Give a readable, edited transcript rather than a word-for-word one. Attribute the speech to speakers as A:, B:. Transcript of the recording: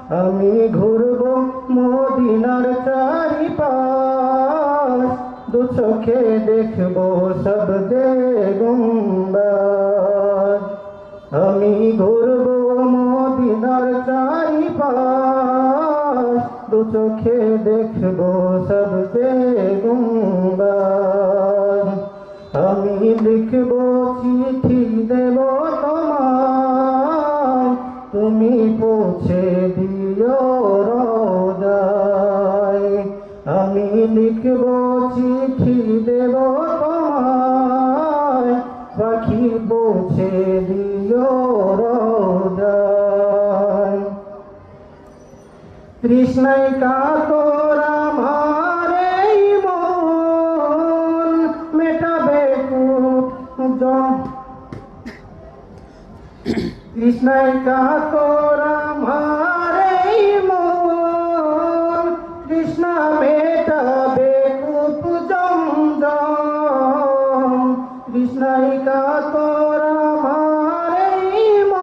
A: আমি ঘুরব মদিনার চারিপাশ, দু চোখে দেখব সব যে গুম্বাদ। আমি ঘুরব মদিনার চারিপাশ, দু চোখে দেখব সব যে গুম্বাদ। আমি লিখব চিঠি দেব তোমায়, তুমি পৌঁছে দিও রোজায়। আমি লিখব চিঠি দেব তোমায়, পাখি পৌঁছে দিও রোজায়। তৃষ্ণায় কাতর আমার এই মন, মেটাবে তৃষ্ণায় কাতর আমার এই মন, তৃষ্ণা মেটাবে কূপ জমজম। তৃষ্ণায় কাতর